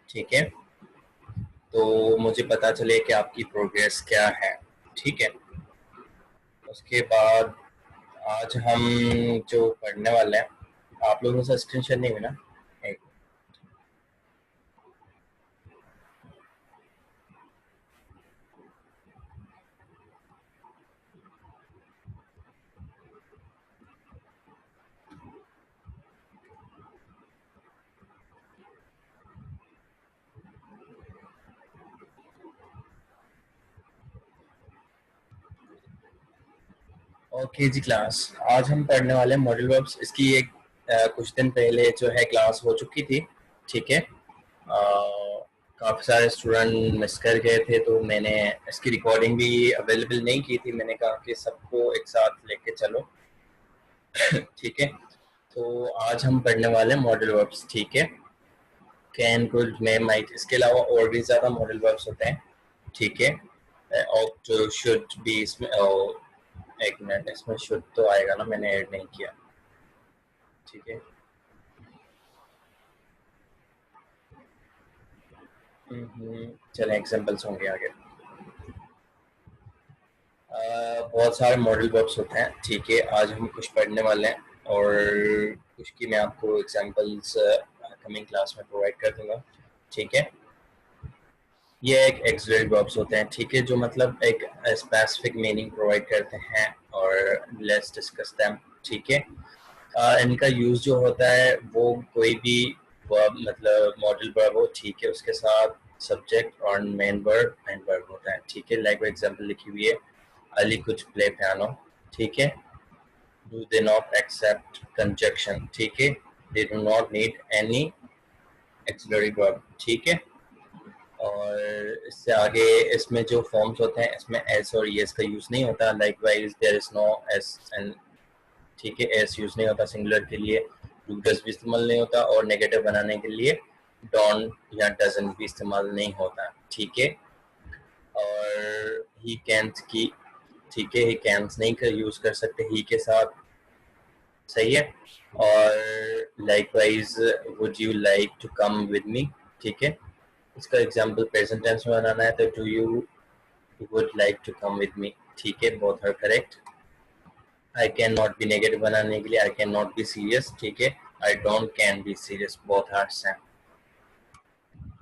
ठीक है, तो मुझे पता चले कि आपकी प्रोग्रेस क्या है। ठीक है, उसके बाद आज हम जो पढ़ने वाले हैं, आप लोगों से स्क्रीन शेयर नहीं हुई ना? ओके जी क्लास, आज हम पढ़ने वाले हैं मॉडल वर्ब्स। इसकी एक कुछ दिन पहले जो है क्लास हो चुकी थी। ठीक है, काफ़ी सारे स्टूडेंट मिस कर गए थे, तो मैंने इसकी रिकॉर्डिंग भी अवेलेबल नहीं की थी। मैंने कहा कि सबको एक साथ लेके चलो। ठीक है, तो आज हम पढ़ने वाले हैं मॉडल वर्ब्स। ठीक है, कैन, कुड, मे, माइट, इसके अलावा और भी ज़्यादा मॉडल वर्ब्स होते हैं। ठीक है, और जो शुड भी इसमें, एक मिनट, इसमें शुड तो आएगा ना, मैंने ऐड नहीं किया। ठीक है, चलें एग्जांपल्स होंगे आगे। बहुत सारे मॉडल वर्ब्स होते हैं। ठीक है, आज हम कुछ पढ़ने वाले हैं और कुछ की मैं आपको एग्जांपल्स कमिंग क्लास में प्रोवाइड कर दूंगा। ठीक है, ये एक एक्सिलरी वर्ब्स होते हैं। ठीक है, जो मतलब एक स्पेसिफिक मीनिंग प्रोवाइड करते हैं, और लेट्स डिस्कस देम। ठीक है, इनका यूज जो होता है वो कोई भी वर्ब, मतलब मॉडल वर्ब हो, ठीक है, उसके साथ सब्जेक्ट और मेन वर्ब एंड वर्ब होता है। ठीक है, लाइक एग्जांपल लिखी हुई है, अली कुड प्ले पियानो। ठीक है, do they not accept conjunction. ठीक है, they do not need any auxiliary verb. ठीक है, और इससे आगे इसमें जो फॉर्म्स होते हैं, इसमें एस और एस का यूज नहीं होता। Likewise there is no S and, ठीक है, एस यूज नहीं होता सिंगुलर के लिए। डू डज भी इस्तेमाल नहीं होता, और नेगेटिव बनाने के लिए डोंट या डजंट भी इस्तेमाल नहीं होता। ठीक है, और ही कैंट की, ठीक है, ही कैंस नहीं कर यूज कर सकते ही के साथ। सही है, और likewise would you like to come with me. ठीक है, इसका एग्जांपल प्रेजेंट टेंस में बनाना है, तो do you would like to come with me. ठीक है, both are correct. I can not be negative बनाने के लिए I can not be serious. ठीक है, I don't can be serious, both are same.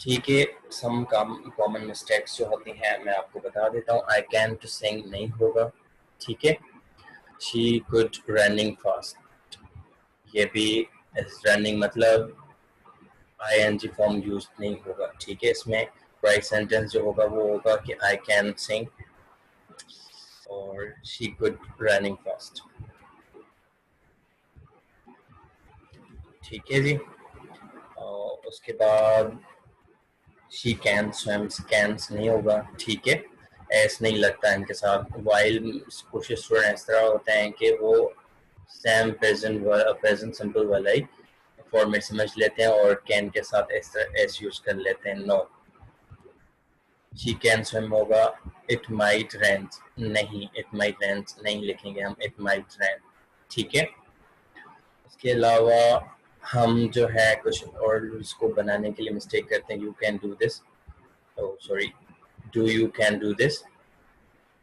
ठीक है, सम कॉमन मिस्टेक्स जो होती हैं मैं आपको बता देता हूँ। आई कैन टू सिंग नहीं होगा। ठीक है, शी कुड रनिंग फास्ट, ये भी रनिंग मतलब ing फॉर्म यूज नहीं होगा। ठीक है, इसमें राइट सेंटेंस जो होगा वो होगा कि आई कैन सिंग और शी कुड रनिंग फास्ट। ठीक है जी, और उसके बाद शी कैन स्विम्स, कैंस नहीं होगा। ठीक है, एस नहीं लगता इनके साथ। वाइल कुछ स्टूडेंट इस तरह होते हैं कि वो सेम प्रेजेंट सिंपल वाला ही फॉर्मेट समझ लेते हैं और कैन के साथ इस तरह एस यूज कर लेते हैं। नो, शी कैन स्विम होगा। इट माइट रेन, नहीं, इट माइट रेन नहीं लिखेंगे हम, इट माइट रेन। ठीक है, इसके अलावा हम जो है कुछ और उसको बनाने के लिए मिस्टेक करते हैं। You can do this, sorry, do you can do this,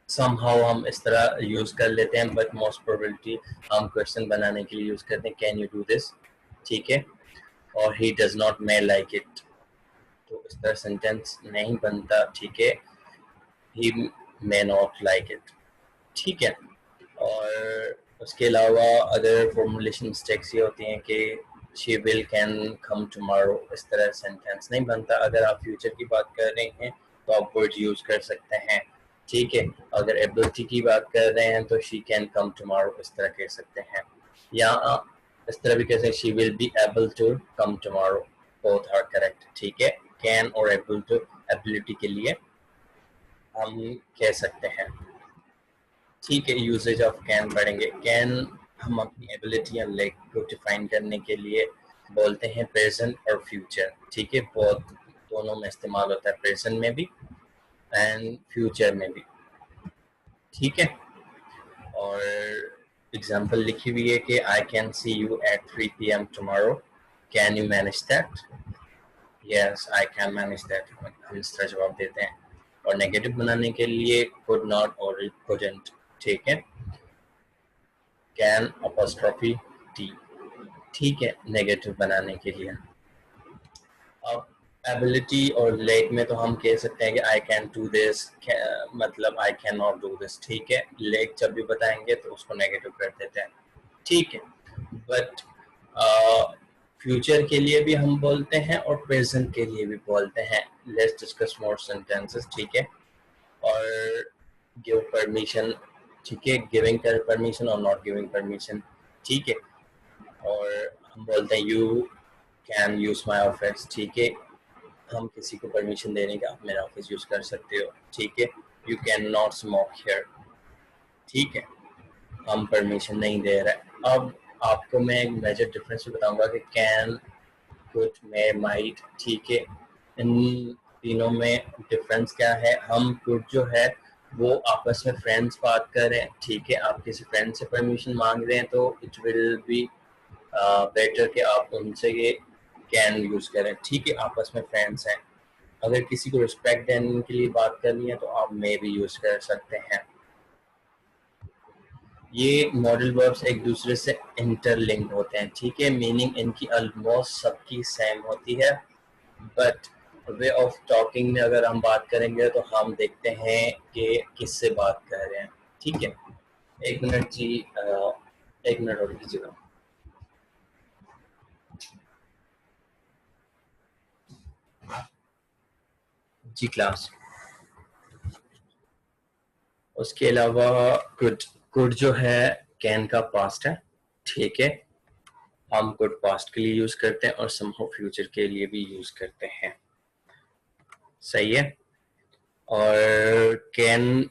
somehow हम इस तरह यूज कर लेते हैं, बट मोस्ट प्रोबेबिलिटी हम क्वेश्चन बनाने के लिए यूज करते हैं, कैन यू डू दिस। ठीक है, और he does not may like it, तो इस तरह सेंटेंस नहीं बनता। ठीक है, ही मे नॉट लाइक इट। ठीक है, और उसके अलावा अदर फॉर्मुलेशन मिस्टेक्स ये होती हैं कि she will can come tomorrow, इस तरह सेंटेंस नहीं बनता। अगर आप फ्यूचर की बात कर रहे हैं तो आप वर्ड यूज कर सकते हैं। ठीक है, अगर एबिलिटी की बात कर रहे हैं तो शी कैन कम टुमारो, इस तरह कह सकते हैं। या इस तरह भी कह सकते हैं, she will be able to come tomorrow, both are correct. ठीक है, कैन और एबल टू एबिलिटी के लिए हम कह सकते हैं। ठीक है, यूजेज ऑफ कैन पढ़ेंगे। कैन हम अपनी एबिलिटी या लैक को डिफाइन करने के लिए बोलते हैं प्रेजेंट और फ्यूचर। ठीक है, बहुत दोनों में इस्तेमाल होता है, प्रेजेंट में भी एंड फ्यूचर में भी। ठीक है, और एग्जांपल लिखी हुई है कि I can see you at 3 PM tomorrow, can you manage that. Yes I can manage that, हम इस तरह जवाब देते हैं। और नेगेटिव बनाने के लिए कुड नॉट और कुडंट, ठीक है। कैन अपॉस्ट्रोफी टी, ठीक है, नेगेटिव बनाने के लिए। अब एबिलिटी और लेक में तो हम कह सकते हैं कि आई कैन डू दिस, मतलब आई कैन नॉट डू दिस, ठीक है। लेक जब भी बताएंगे तो उसको नेगेटिव कर देते हैं, ठीक है। बट फ्यूचर के लिए भी हम बोलते हैं और प्रेजेंट के लिए भी बोलते हैं। लेट्स डिस्कस मोर सेंटेंसेस, ठीक है। और गिव परमिशन, ठीक है, गिविंग परमिशन और नॉट गिविंग परमिशन, ठीक है। और हम बोलते हैं you can use my office, ठीक है, हम किसी को परमिशन देने का, आप मेरा ऑफिस यूज कर सकते हो, ठीक है। You can not smoke here, ठीक है, हम परमिशन नहीं दे रहे। अब आपको मैं एक मेजर डिफरेंस बताऊंगा कि कैन, कुड, मे, माइट, ठीक है, इन तीनों में डिफरेंस क्या है। हम कुड जो है वो आपस में फ्रेंड्स बात कर रहे हैं, ठीक है, आप किसी फ्रेंड से परमिशन मांग रहे हैं तो इट विल बी बेटर कि आप उनसे ये कैन यूज करें, ठीक है, आपस में फ्रेंड्स हैं। अगर किसी को रिस्पेक्ट देने के लिए बात करनी है तो आप मे भी यूज कर सकते हैं। ये मॉडल वर्ब्स एक दूसरे से इंटरलिंक होते हैं, ठीक है, मीनिंग इनकी ऑलमोस्ट सबकी सेम होती है। बट वे ऑफ टॉकिंग में अगर हम बात करेंगे तो हम देखते हैं कि किससे बात कर रहे हैं, ठीक है। एक मिनट जी, एक मिनट और कीजिएगा जी क्लास। उसके अलावा कुड, कुड जो है कैन का पास्ट है, ठीक है, हम कुड पास्ट के लिए यूज करते हैं और समहाउ फ्यूचर के लिए भी यूज करते हैं, सही है। और कैन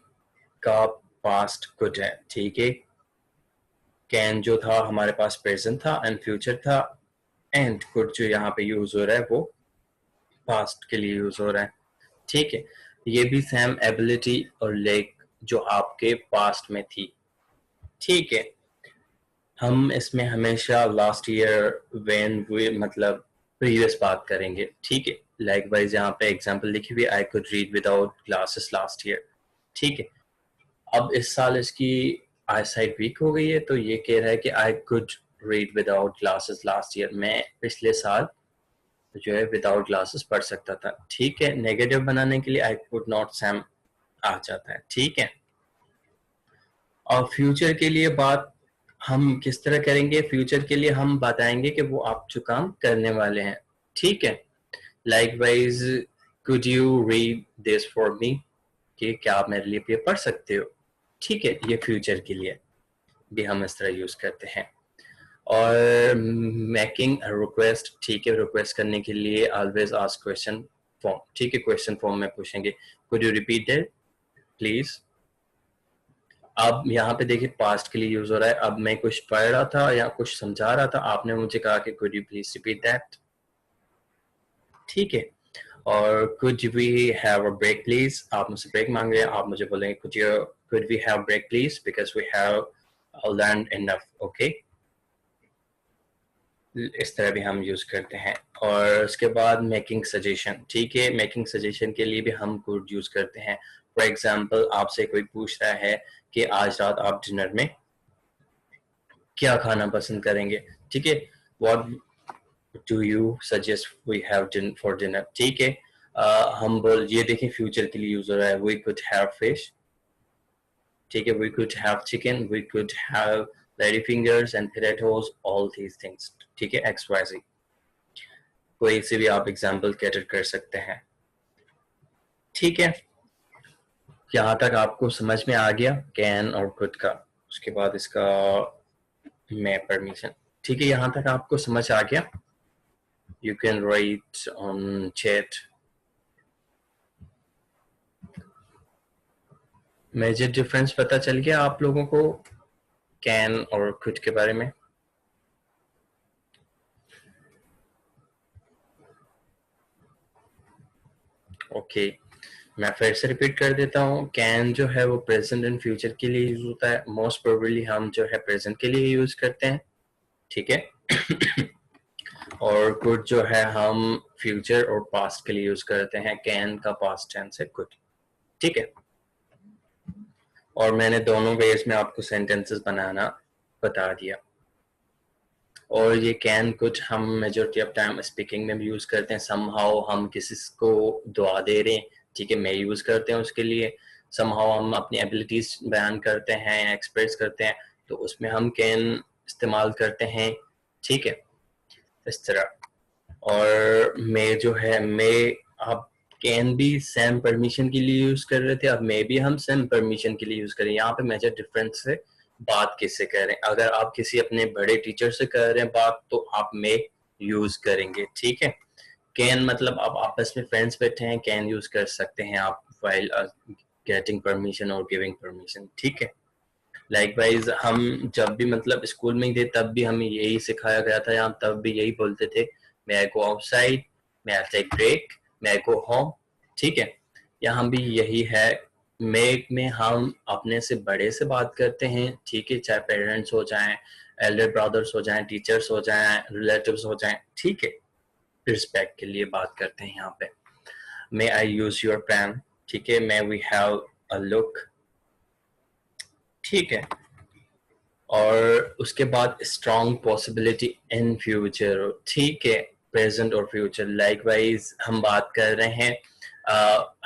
का पास्ट कुड है, ठीक है। कैन जो था हमारे पास प्रेजेंट था एंड फ्यूचर था, एंड कुड जो यहाँ पे यूज हो रहा है वो पास्ट के लिए यूज हो रहा है, ठीक है। ये भी सेम एबिलिटी और लेक जो आपके पास्ट में थी, ठीक है। हम इसमें हमेशा लास्ट ईयर व्हेन वी मतलब प्रीवियस बात करेंगे, ठीक है। लाइक वाइज यहाँ पे एग्जांपल लिखी हुई, I could read without glasses last year, ठीक है। अब इस साल इसकी आई साइट वीक हो गई है तो ये कह रहा है कि I could read without glasses last year, मैं पिछले साल जो है विदाउट ग्लासेस पढ़ सकता था, ठीक है। नेगेटिव बनाने के लिए आई कुड नॉट सैम आ जाता है, ठीक है। और फ्यूचर के लिए बात हम किस तरह करेंगे, फ्यूचर के लिए हम बताएंगे कि वो आप जो काम करने वाले हैं, ठीक है। Like wise could you read this for me, कि क्या आप मेरे लिए ये पढ़ सकते हो, ठीक है। ये फ्यूचर के लिए भी हम इस तरह यूज करते हैं। और मेकिंग रिक्वेस्ट, ठीक है, रिक्वेस्ट करने के लिए ऑलवेज आस्क क्वेश्चन फॉर्म, ठीक है, क्वेश्चन फॉर्म में पूछेंगे could you repeat that please. अब यहाँ पे देखिए पास्ट के लिए यूज हो रहा है। अब मैं कुछ पढ़ रहा था या कुछ समझा रहा था, आपने मुझे कहा कि could you please repeat that, ठीक है। और could we have a break please, आप मुझसे ब्रेक मांग रहे हैं, आप मुझे बोलेंगे could we have break please because we have learn enough, okay. इस तरह भी हम यूज करते हैं। और उसके बाद मेकिंग सजेशन, ठीक है, मेकिंग सजेशन के लिए भी हम कुड यूज करते हैं। फॉर एग्जाम्पल आपसे कोई पूछ रहा है कि आज रात आप डिनर में क्या खाना पसंद करेंगे, ठीक है, what do you suggest we have for dinner, ठीक है। हम बोल, ये देखें फ्यूचर के लिए यूज हो रहा है, वी कुड हैव फिश, ठीक है, we could have chicken, we could have lady fingers and potatoes, all these things, ठीक है, एक्स वाई ज़ेड। कोई से भी आप एग्जाम्पल कैटर कर सकते हैं, ठीक है। यहाँ तक आपको समझ में आ गया कैन और कुड का। उसके बाद इसका मैं परमिशन, ठीक है, यहाँ तक आपको समझ आ गया। You can write on chat. Major difference पता चल गया आप लोगों को कैन और कुड के बारे में? ओके, मैं फिर से रिपीट कर देता हूँ। कैन जो है वो प्रेजेंट एंड फ्यूचर के लिए यूज होता है, मोस्ट प्रोबेबली हम जो है प्रेजेंट के लिए यूज करते हैं, ठीक है। और कुड जो है हम फ्यूचर और पास्ट के लिए यूज करते हैं, कैन का पास्ट टेंस है कुड, ठीक है। और मैंने दोनों वेज में आपको सेंटेंसेस बनाना बता दिया। और ये कैन कुछ हम मेजॉरिटी ऑफ टाइम स्पीकिंग में भी यूज करते हैं। समहाउ हम किसी को दुआ दे रहे हैं, ठीक है, मैं यूज करते हैं उसके लिए। समहाउ हम अपनी एबिलिटीज बयान करते हैं या एक्सप्रेस करते हैं, तो उसमें हम कैन इस्तेमाल करते हैं, ठीक है, इस तरह। और मैं जो है, मैं आप कैन भी सेम परमिशन के लिए यूज कर रहे थे, अब मैं भी हम सेम परमिशन के लिए यूज करें। यहाँ पे मेजर डिफरेंस है बात किससे कर रहे हैं। अगर आप किसी अपने बड़े टीचर से कर रहे हैं बात, तो आप में यूज करेंगे, ठीक है। कैन मतलब आप आपस में फ्रेंड्स बैठे हैं, कैन यूज कर सकते हैं आप व्हाइल गेटिंग परमिशन और गिविंग परमिशन, ठीक है। लाइकवाइज हम जब भी मतलब स्कूल में ही थे तब भी हमें यही सिखाया गया था, या तब भी यही बोलते थे, may I go outside, may I take break, may I go home, ठीक है। यहाँ भी यही है, मेक में हम अपने से बड़े से बात करते हैं, ठीक है, चाहे पेरेंट्स हो जाएं, एल्डर ब्रदर्स हो जाएं, टीचर्स हो जाएं, रिलेटिव्स हो जाएं, ठीक है, रिस्पेक्ट के लिए बात करते हैं यहाँ पे। May I use your pen, ठीक है, may we have a look, ठीक है। और उसके बाद स्ट्रॉन्ग पॉसिबिलिटी इन फ्यूचर, ठीक है, प्रेजेंट और फ्यूचर। लाइकवाइज हम बात कर रहे हैं,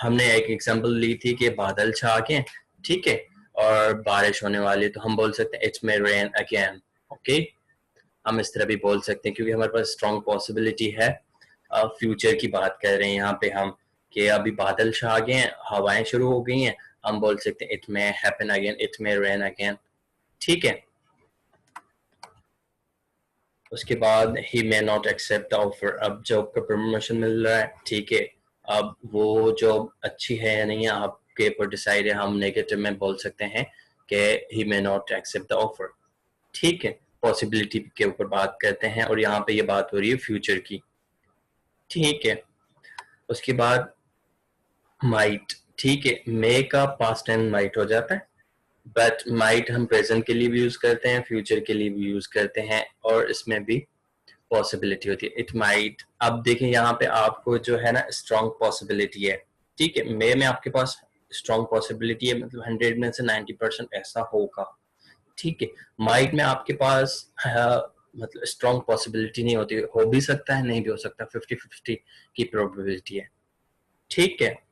हमने एक एग्जांपल ली थी कि बादल छा के, ठीक है, और बारिश होने वाली, तो हम बोल सकते हैं it's may rain again, okay. हम इस तरह भी बोल सकते हैं क्योंकि हमारे पास स्ट्रॉन्ग पॉसिबिलिटी है। फ्यूचर की बात कर रहे हैं यहाँ पे हम, कि अभी बादल छा गए हैं, हवाएं शुरू हो गई हैं, हम बोल सकते हैं it may happen again, it may rain again, ठीक है। उसके बाद ही मे नॉट एक्सेप्ट ऑफर, अब जॉब का प्रमोशन मिल रहा है, ठीक है, अब वो जॉब अच्छी है या नहीं है आपके ऊपर डिसाइड है। हम नेगेटिव में बोल सकते हैं कि he may not accept the offer, ठीक है, पॉसिबिलिटी के ऊपर बात करते हैं, और यहाँ पे ये बात हो रही है फ्यूचर की, ठीक है। उसके बाद माइट, ठीक है, मे का पास्ट टेंस माइट हो जाता है, बट माइट हम प्रेजेंट के लिए भी यूज करते हैं, फ्यूचर के लिए भी यूज करते हैं, और इसमें भी पॉसिबिलिटी होती है, इट माइट। अब देखें यहाँ पे आपको जो है ना स्ट्रॉन्ग पॉसिबिलिटी है, ठीक है, मे में आपके पास स्ट्रॉन्ग पॉसिबिलिटी है, मतलब 100 में से 90% ऐसा होगा, ठीक है। माइट में आपके पास मतलब स्ट्रॉन्ग पॉसिबिलिटी नहीं होती, हो भी सकता है, नहीं भी हो सकता, 50-50 की प्रोबेबिलिटी है, ठीक है।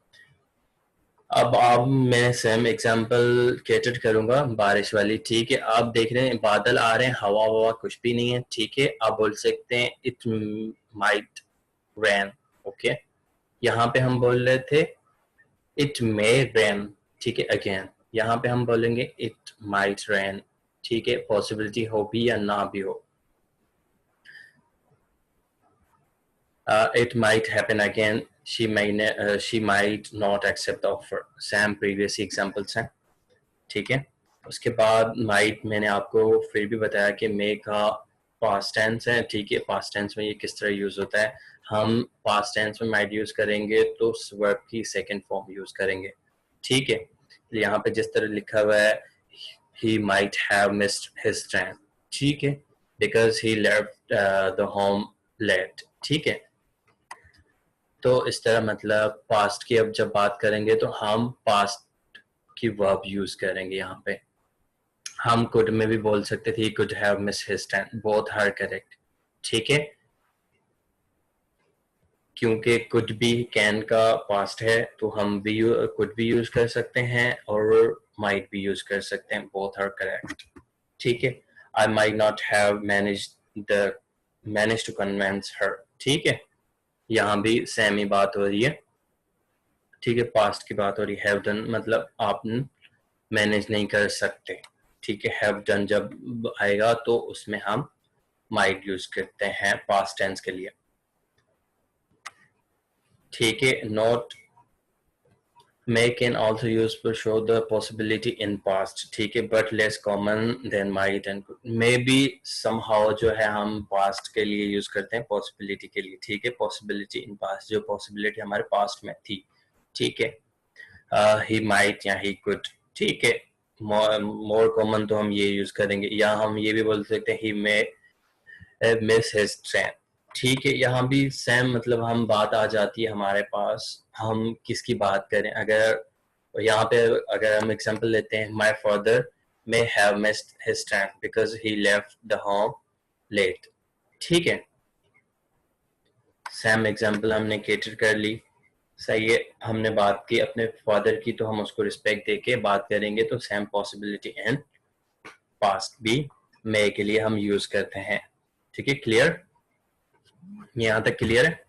अब मैं सेम एग्जांपल कैटर करूंगा बारिश वाली, ठीक है। आप देख रहे हैं बादल आ रहे हैं, हवा ववा कुछ भी नहीं है, ठीक है। आप बोल सकते हैं इट माइट रेन, ओके। यहाँ पे हम बोल रहे थे इट मे रेन, ठीक है, अगेन यहाँ पे हम बोलेंगे इट माइट रेन, ठीक है, पॉसिबिलिटी हो भी या ना भी हो। It might happen again, she might not accept the offer, same previous examples हैं, ठीक है। उसके बाद माइट मैंने आपको फिर भी बताया कि मे का पास्ट टेंस है, ठीक है। पास्ट टेंस में ये किस तरह यूज होता है, हम पास्ट टेंस में माइट यूज करेंगे तो वर्ब की सेकंड फॉर्म यूज करेंगे, ठीक है। यहाँ पे जिस तरह लिखा हुआ है he might have missed his train, ठीक है, because he left the home late, ठीक है। तो इस तरह मतलब पास्ट की अब जब बात करेंगे तो हम पास्ट की वर्ब यूज करेंगे यहाँ पे। हम कुड में भी बोल सकते थे could have miss his time, both are correct, ठीक है, क्योंकि कुड भी कैन का पास्ट है, तो हम भी कुड भी यूज कर सकते हैं और माइट भी यूज कर सकते हैं, बोथ आर करेक्ट, ठीक है। I might not have manage to convince her, ठीक है, यहाँ भी सेम ही बात हो रही है, ठीक है, पास्ट की बात हो रही है। हैव डन मतलब आप मैनेज नहीं कर सकते, ठीक है। हैव डन जब आएगा तो उसमें हम माइट यूज करते हैं पास्ट टेंस के लिए, ठीक है। Not may can also use to show the possibility in past, ठीक है, but less common than might and could. may be somehow जो है हम past के लिए यूज करते हैं possibility के लिए, ठीक है। possibility in past जो possibility हमारे past में थी, ठीक है। he might या he could, ठीक है। more common तो हम ये यूज करेंगे, या हम ये भी बोल सकते हैं he may miss his train, ठीक है, यहाँ भी सेम मतलब हम बात आ जाती है हमारे पास, हम किसकी बात करें। अगर यहाँ पे अगर हम एग्जांपल लेते हैं, my father may have missed his train because he left the home late. ठीक है, सेम एग्जांपल हमने केटर कर ली, सही है। हमने बात की अपने फादर की, तो हम उसको रिस्पेक्ट देके बात करेंगे, तो सेम पॉसिबिलिटी इन पास्ट भी मे के लिए हम यूज करते हैं। ठीक है, क्लियर, यहाँ तक क्लियर है।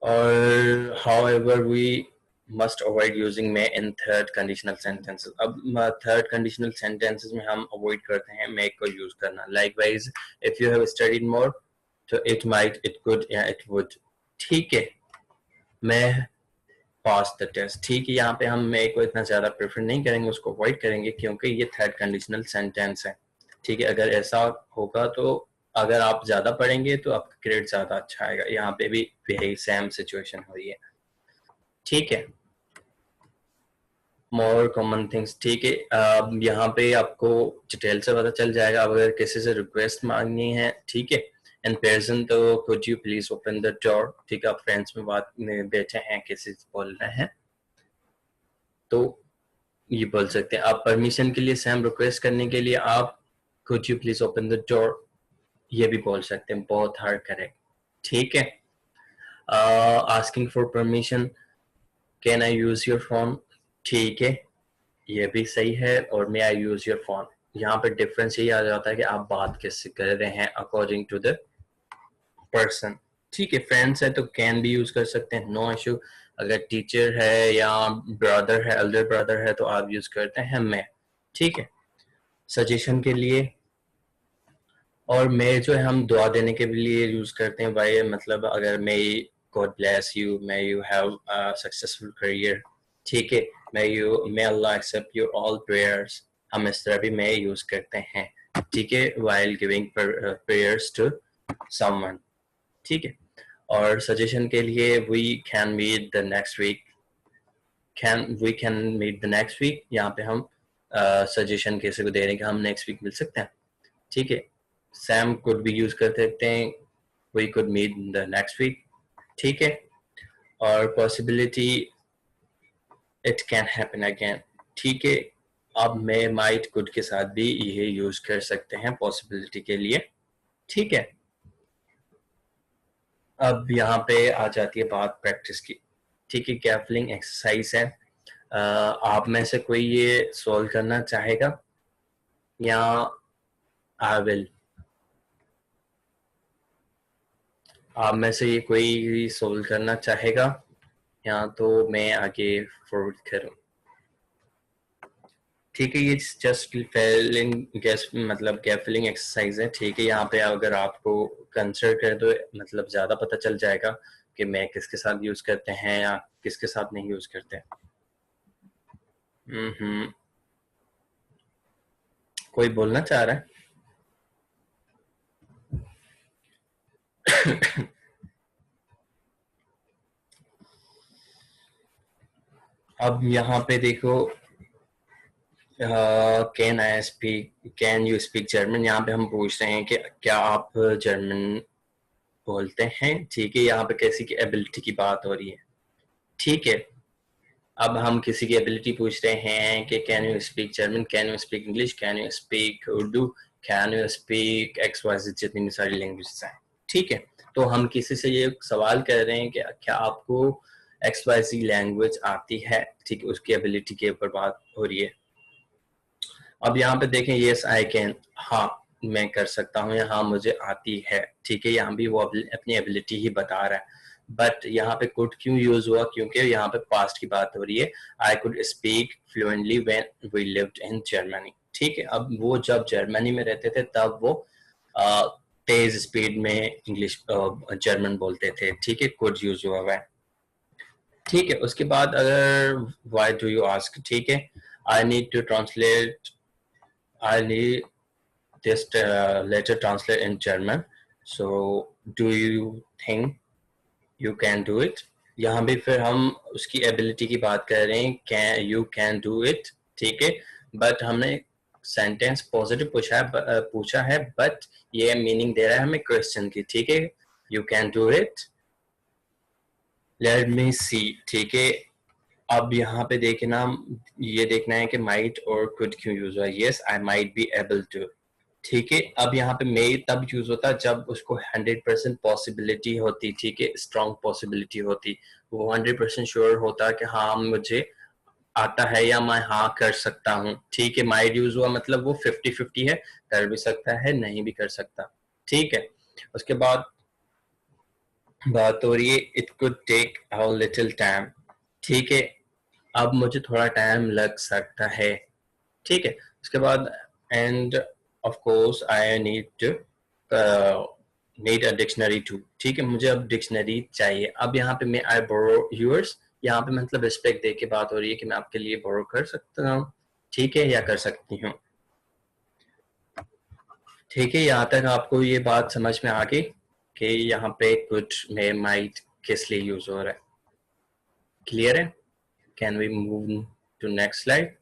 और however we must avoid using may in third conditional sentences। अब third conditional sentences में हम avoid करते हैं may को use करना। Likewise if you have studied more, तो it might, it could या it would। ठीक है, मैं pass the test। ठीक है, यहाँ पे हम may को इतना ज़्यादा प्रेफर नहीं करेंगे, उसको avoid करेंगे क्योंकि ये थर्ड कंडीशनल सेंटेंस है। ठीक है, अगर ऐसा होगा तो अगर आप ज़्यादा पढ़ेंगे तो आपका ग्रेड ज़्यादा अच्छा आएगा। यहाँ पे भी यही सेम सिचुएशन हो रही है। ठीक है, मोर कॉमन थिंग्स। ठीक है, यहाँ पे आपको डिटेल से पता चल जाएगा। अब अगर किसी से रिक्वेस्ट मांगनी है, ठीक है, इन पर्सन, तो could you please open the door. ठीक है, आप फ्रेंड्स में बात में बैठे हैं, किसी से बोल रहे हैं, तो ये बोल सकते हैं। आप परमिशन के लिए, सेम रिक्वेस्ट करने के लिए आप could you please open the door, ये भी बोल सकते हैं, बोथ आर करेक्ट। ठीक है, asking for permission, can I use your phone, ठीक है, ये भी सही है। और may I use your phone, यहाँ पे डिफरेंस यही आ जाता है कि आप बात किससे कर रहे हैं अकॉर्डिंग टू द पर्सन। ठीक है, फ्रेंड्स है तो कैन भी यूज कर सकते हैं, नो इशू। अगर टीचर है या ब्रदर है, एल्डर ब्रदर है, तो आप यूज करते हैं मैं। ठीक है, सजेशन के लिए, और मैं जो है हम दुआ देने के लिए यूज करते हैं भाई, मतलब अगर मैं God bless you, may you have a successful career. ठीक है, मे अल्लाह एक्सेप्ट योर ऑल प्रेयर्स, हम इस तरह भी मैं यूज करते हैं। ठीक है, while giving prayers to someone. ठीक है, और सजेशन के लिए we can meet the next week, we can meet the next week, यहाँ पे हम सजेशन किसी को दे रहे हैं कि हम नेक्स्ट वीक मिल सकते हैं। ठीक है, सैम कुड भी यूज कर सकते हैं, we could meet the next week. ठीक है, और possibility, it can happen again. ठीक है, अब मैं माइट कुड के साथ भी ये यूज कर सकते हैं पॉसिबिलिटी के लिए। ठीक है, अब यहाँ पे आ जाती है बात प्रैक्टिस की। ठीक है, गैफलिंग एक्सरसाइज है। आप में से कोई ये सॉल्व करना चाहेगा या आई विल? आप में से ये कोई सॉल्व करना चाहेगा या तो मैं आगे फॉरवर्ड करूं? ठीक है, ये जस्ट फिलिंग गैस मतलब गैप फिलिंग एक्सरसाइज है। ठीक है, यहाँ पे अगर आपको कंसिडर करें तो मतलब ज़्यादा पता चल जाएगा कि मैं किसके साथ यूज़ करते हैं या किसके साथ नहीं यूज़ करते। कोई बोलना चाह रहा है? अब यहाँ पे देखो, can I speak, can you speak German, यहाँ पे हम पूछ रहे हैं कि क्या आप जर्मन बोलते हैं। ठीक है, यहाँ पे किसी की एबिलिटी की बात हो रही है। ठीक है, अब हम किसी की एबिलिटी पूछ रहे हैं कि can you speak German, can you speak English, can you speak Urdu, can you speak X Y Z, जितनी भी सारी लैंग्वेजेस हैं। ठीक है, तो हम किसी से ये सवाल कर रहे हैं कि क्या आपको एक्स वाई ज़ेड लैंग्वेज आती है। ठीक है, उसकी एबिलिटी के ऊपर बात हो रही है। अब यहाँ पे देखें, यस आई कैन, हाँ मैं कर सकता हूँ, या हाँ मुझे आती है। ठीक है, यहाँ भी वो अपनी एबिलिटी ही बता रहा है। बट यहाँ पे कुड क्यों यूज हुआ? क्योंकि यहाँ पे पास्ट की बात हो रही है। I could speak fluently when we lived in Germany. ठीक है, अब वो जब जर्मनी में रहते थे तब वो तेज स्पीड में इंग्लिश जर्मन बोलते थे। ठीक है, कुड यूज हुआ है। ठीक है, उसके बाद अगर व्हाई डू यू आस्क, ठीक है, I need to translate, I need this letter translate in German. So, do you think you can do it? यहाँ भी फिर हम उसकी एबिलिटी की बात कर रहे हैं, you can do it, ठीक है, बट हमने सेंटेंस पॉजिटिव पूछा है बट ये मीनिंग दे रहा है हमें क्वेश्चन की, ठीक है। You can do it, let me see, ठीक है। अब यहाँ पे देखना, ये देखना है कि माइट और कुड क्यों यूज हुआ। Yes I might be able to, ठीक है। अब यहाँ पे मे तब यूज होता जब उसको 100% पॉसिबिलिटी होती, ठीक है, स्ट्रॉन्ग पॉसिबिलिटी होती, वो 100% श्योर होता कि हाँ मुझे आता है या मैं हाँ कर सकता हूँ, ठीक है। माइट यूज हुआ मतलब वो 50-50 है, कर भी सकता है नहीं भी कर सकता, ठीक है। उसके बाद बात हो रही है it could take a little time, ठीक है। अब मुझे थोड़ा टाइम लग सकता है, ठीक है। उसके बाद and of course I need a dictionary too, ठीक है, मुझे अब डिक्शनरी चाहिए। अब यहाँ पे मैं आई बोरो यूर्स, यहाँ पे मतलब रिस्पेक्ट दे के बात हो रही है कि मैं आपके लिए बोरो कर सकता हूँ, ठीक है, या कर सकती हूँ, ठीक है। यहाँ तक आपको ये बात समझ में आ गई कि यहाँ पे कुछ में माइट किस लिए यूज हो रहा है, क्लियर है। Can we move to next slide.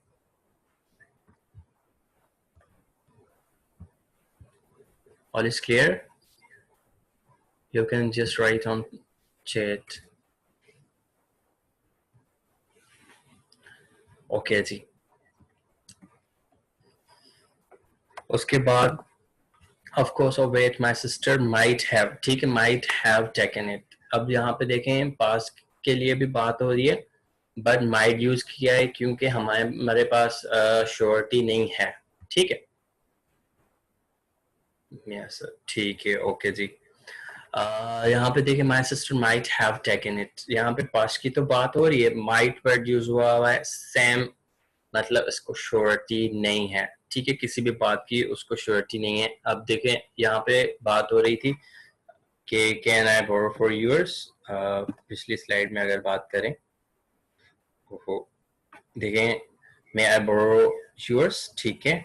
All is clear? You can just write on chat. Okay जी। उसके बाद of course or wait my sister might have, ठीक है, might have taken it। अब यहाँ पे देखें पास के लिए भी बात हो रही है बट might यूज किया है क्योंकि हमारे पास श्योरिटी नहीं है, ठीक है। यस ठीक है, ओके जी। यहाँ पे देखिए my sister might have taken it, यहाँ पे पास्ट की तो बात हो रही है, माइट वर्ड यूज हुआ है, सेम मतलब इसको श्योरिटी नहीं है, ठीक है, किसी भी बात की उसको श्योरिटी नहीं है। अब देखें यहाँ पे बात हो रही थी कि can I borrow for yours, पिछली स्लाइड में अगर बात करें देखें मे आई बोरो यूर्स, ठीक है।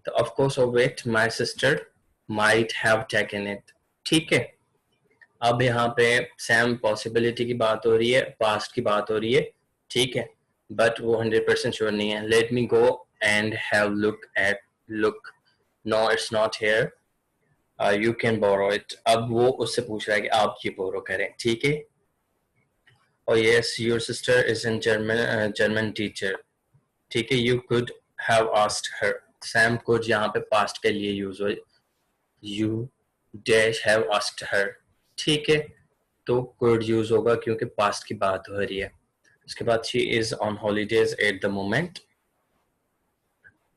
तो of course of it my sister might have taken it, ठीक है। अब यहाँ पे सेम पॉसिबिलिटी की बात हो रही है, पास्ट की बात हो रही है, ठीक है, बट वो 100% श्योर नहीं है। Let me go and have look, no it's not here, you can borrow it. अब वो उससे पूछ रहा है कि आप ये बोरो करें, ठीक है। और yes your sister is in German teacher, ठीक है, you could have asked her, Sam could यहाँ पे पास्ट के लिए यूज हो, you dash have asked her, ठीक है, तो कुड यूज होगा क्योंकि पास्ट की बात हो रही है। उसके बाद she is on holidays at the moment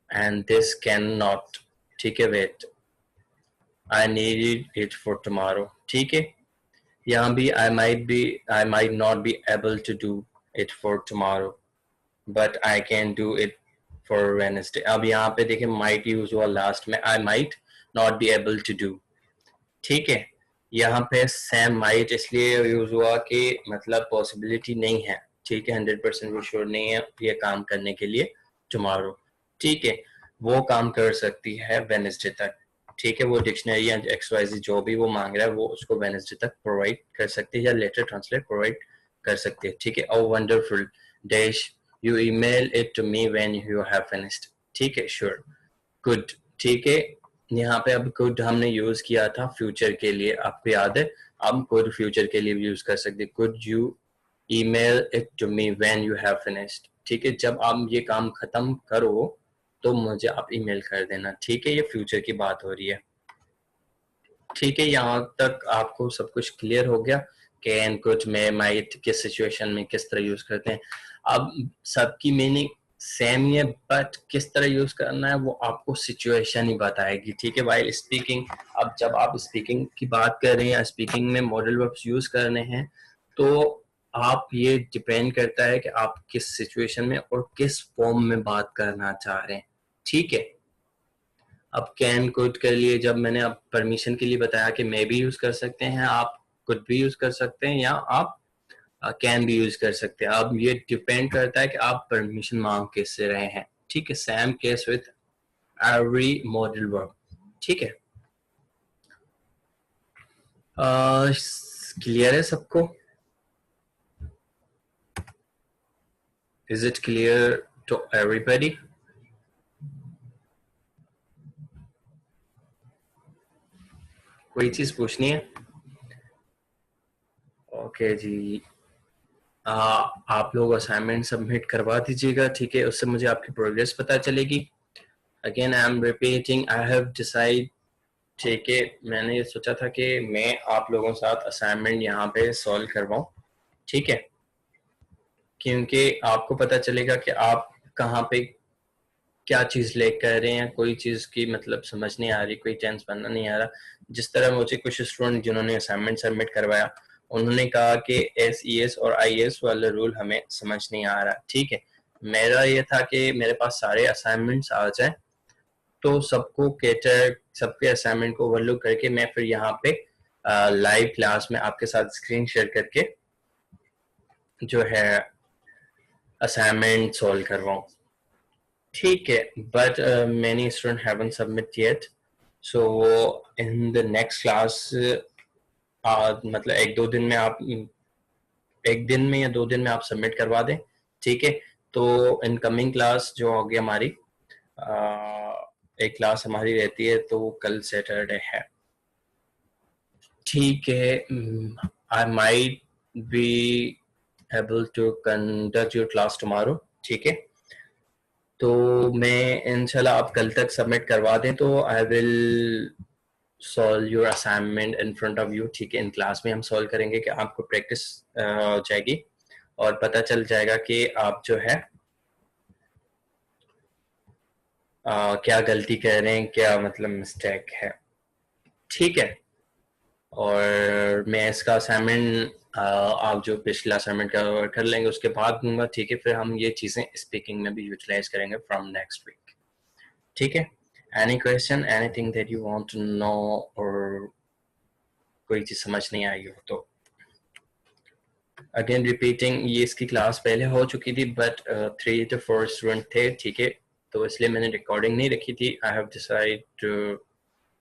and this can not, ठीक है, wait, I need it for tomorrow, ठीक है। यहाँ भी I might not be able to do it for tomorrow but I can do it for Wednesday. अब यहाँ पे देखिए माइट यूज हुआ लास्ट में, I might not be able to do, ठीक है। यहाँ पे सैम माइट इसलिए यूज हुआ कि मतलब पॉसिबिलिटी नहीं है, ठीक है, 100% वो श्योर नहीं है ये काम करने के लिए टुमारो, ठीक है। वो काम कर सकती है वेडनेसडे तक, ठीक है, वो डिक्शनरी या XYZ जो भी वो मांग रहा है वो उसको वेडनेसडे तक प्रोवाइड कर सकती है या लेटर ट्रांसलेट प्रोवाइड कर सकती है, ठीक है। Oh wonderful dash you email it to me when you have finished, ठीक है, श्योर, गुड, ठीक है। यहाँ पे अब कुड हमने यूज किया था फ्यूचर के लिए, आपको याद है, अब कुड फ्यूचर के लिए भी यूज कर सकते, could you email it to me when you have finished, ठीक है, जब आप ये काम खत्म करो तो मुझे आप ईमेल कर देना, ठीक है, ये फ्यूचर की बात हो रही है, ठीक है। यहाँ तक आपको सब कुछ क्लियर हो गया कैन कुड में माइट किस सिचुएशन में किस तरह यूज करते हैं। अब सबकी मीनिंग सेम ही है बट किस तरह यूज करना है वो आपको सिचुएशन ही बताएगी, ठीक है, वाइल स्पीकिंग। अब जब आप स्पीकिंग की बात कर रहे हैं, स्पीकिंग में मॉडल वर्ब्स यूज करने हैं, तो आप ये डिपेंड करता है कि आप किस सिचुएशन में और किस फॉर्म में बात करना चाह रहे हैं, ठीक है। अब कैन कुड के लिए जब मैंने अब परमिशन के लिए बताया कि मे भी यूज कर सकते हैं, आप कुड भी यूज कर सकते हैं या आप कैन भी यूज कर सकते हैं। अब ये डिपेंड करता है कि आप परमिशन मांग किससे रहे हैं, ठीक है। Same case with every modal verb, ठीक है। क्लियर है सबको? Is it clear to everybody? कोई चीज पूछनी है? ओके जी, आप लोग असाइनमेंट सबमिट करवा दीजिएगा, ठीक है, उससे मुझे आपकी प्रोग्रेस पता चलेगी। Again I am repeating, I have decide, ठीक है, मैंने ये सोचा था कि मैं आप लोगों के साथ असाइनमेंट यहाँ पे सॉल्व करवाऊँ, ठीक है, क्योंकि आपको पता चलेगा कि आप कहाँ पे क्या चीज़ लेकर रहे हैं, कोई चीज़ की मतलब समझ नहीं आ रही, कोई टेंस बनना नहीं आ रहा। जिस तरह मुझे कुछ स्टूडेंट जिन्होंने असाइनमेंट सबमिट करवाया, उन्होंने कहा कि SES और IAS वाला रूल हमें समझ नहीं आ रहा, ठीक है। मेरा ये था कि मेरे पास सारे असाइनमेंट्स आ जाए तो सबको कैटर, सबके असाइनमेंट को ओवरलुक करके मैं फिर यहाँ पे लाइव क्लास में आपके साथ स्क्रीन शेयर करके जो है असाइनमेंट सॉल्व करवाऊँ, ठीक है। But many students haven't submit yet, so in the next class मतलब एक दिन में या 2 दिन में आप सबमिट करवा दें, ठीक है। तो इन कमिंग क्लास जो होगी हमारी, एक क्लास हमारी रहती है तो कल सैटरडे है, ठीक है। I might be able to conduct your class tomorrow, ठीक है। तो मैं इंशाल्लाह आप कल तक सबमिट करवा दें तो I will solve your assignment in front of you, ठीक है। इन क्लास में हम सॉल्व करेंगे कि आपको प्रैक्टिस हो जाएगी और पता चल जाएगा कि आप जो है क्या गलती कर रहे हैं, क्या मतलब मिस्टेक है, ठीक है। और मैं इसका असाइनमेंट आप जो पिछला असाइनमेंट कर लेंगे उसके बाद दूंगा, ठीक है। फिर हम ये चीज़ें स्पीकिंग में भी यूटिलाइज करेंगे फ्रॉम नेक्स्ट वीक, ठीक है। Any question, anything that you want to know, और कोई चीज़ समझ नहीं आई हो तो अगेन रिपीटिंग, ये इसकी क्लास पहले हो चुकी थी बट 3 to 4 स्टूडेंट थे, ठीक है, तो इसलिए मैंने रिकॉर्डिंग नहीं रखी थी। आई हैव डिसाइड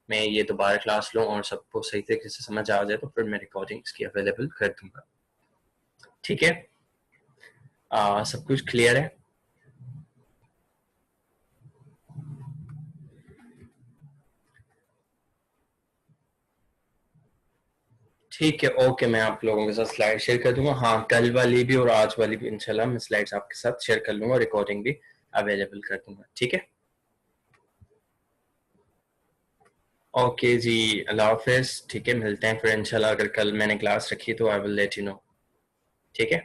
मैं ये दोबारा क्लास लूँ और सबको सही तरीके से समझ आ जाए तो फिर मैं रिकॉर्डिंग इसकी अवेलेबल कर दूंगा, ठीक है। सब कुछ क्लियर है? ठीक है, ओके, मैं आप लोगों के साथ स्लाइड शेयर कर दूंगा। हाँ, कल वाली भी और आज वाली भी इंशाल्लाह मैं स्लाइड्स आपके साथ शेयर कर लूंगा, रिकॉर्डिंग भी अवेलेबल कर दूंगा, ठीक है। ओके जी, अल्लाह हाफिज, ठीक है, मिलते हैं फिर इंशाल्लाह। अगर कल मैंने क्लास रखी तो I will let you know, ठीक है।